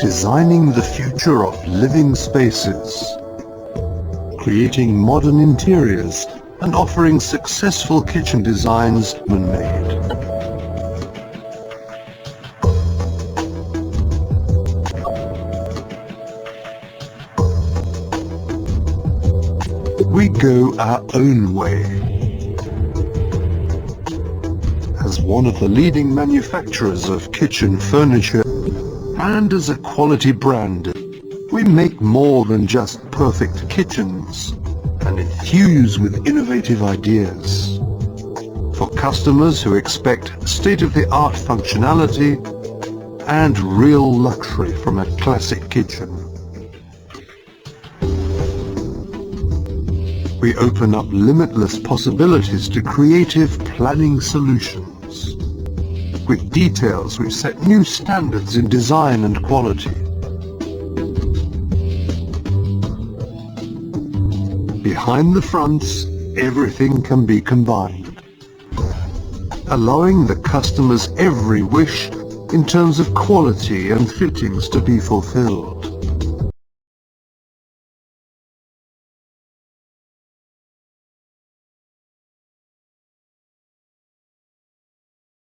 Designing the future of living spaces, creating modern interiors and offering successful kitchen designs man-made. We go our own way. As one of the leading manufacturers of kitchen furniture and as a quality brand, we make more than just perfect kitchens and infuse with innovative ideas. For customers who expect state-of-the-art functionality and real luxury from a classic kitchen. We open up limitless possibilities to creative planning solutions, with details which set new standards in design and quality. Behind the fronts, everything can be combined, allowing the customer's every wish in terms of quality and fittings to be fulfilled.